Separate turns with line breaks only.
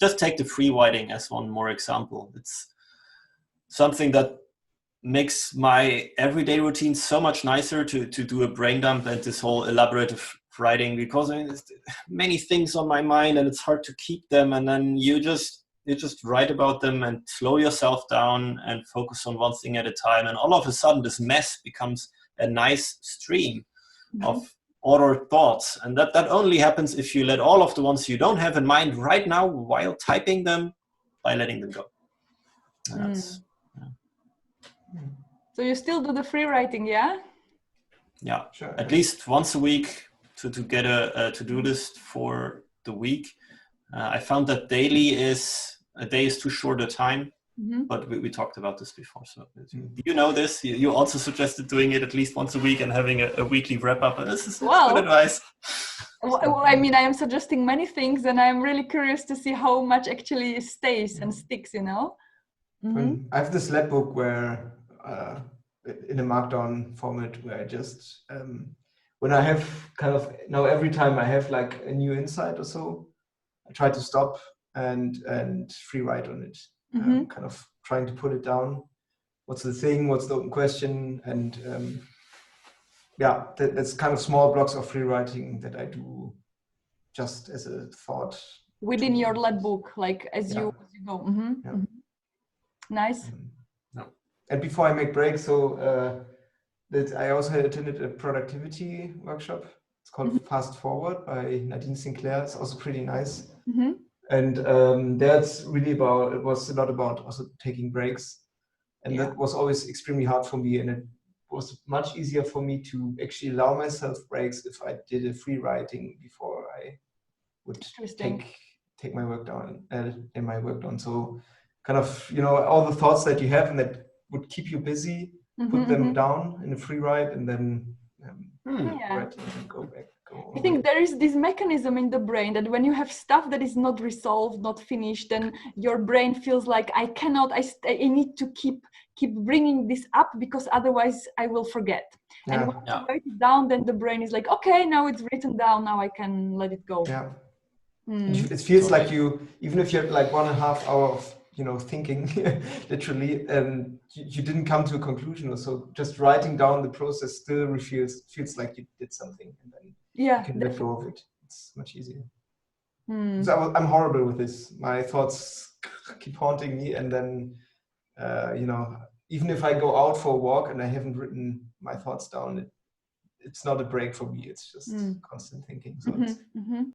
just take the free writing as one more example. It's something that makes my everyday routine so much nicer to do a brain dump and this whole elaborative writing, because I mean, there's many things on my mind and it's hard to keep them, and then you just write about them and slow yourself down and focus on one thing at a time, and all of a sudden this mess becomes a nice stream of ordered thoughts. And that only happens if you let all of the ones you don't have in mind right now while typing them, by letting them go.
So you still do the free writing, yeah?
Yeah, sure. At least once a week to get a to-do list for the week. I found that a day is too short a time, but we talked about this before. So you know this. You also suggested doing it at least once a week and having a weekly wrap up. And this is good advice.
Well, I mean, I am suggesting many things, and I'm really curious to see how much actually stays and sticks, you know?
I have this lab book where, in a markdown format, where I just, when I have every time I have like a new insight or so, I try to stop and free write on it, kind of trying to put it down. What's the thing? What's the open question? And that's kind of small blocks of free writing that I do just as a thought.
Within your lab book, like as you go. Nice.
And before I make breaks, so that I also attended a productivity workshop. It's called Fast Forward by Nadine Sinclair. It's also pretty nice. And that's really it was a lot about also taking breaks. And that was always extremely hard for me. And it was much easier for me to actually allow myself breaks if I did a free writing before I would take my work down in my work done. So kind of, all the thoughts that you have and that would keep you busy, put them down in a free write, and then write and go back.
I think there is this mechanism in the brain that when you have stuff that is not resolved, not finished, then your brain feels like I need to keep bringing this up because otherwise I will forget. And when you write it down, then the brain is like, okay, now it's written down, now I can let it go.
Yeah. It feels like even if you have like 1.5 hours of thinking literally, you didn't come to a conclusion or so. Just writing down the process still feels like you did something, and then you can let go of it. It's much easier. So I'm horrible with this. My thoughts keep haunting me, and then even if I go out for a walk and I haven't written my thoughts down, it's not a break for me. It's just constant thinking. So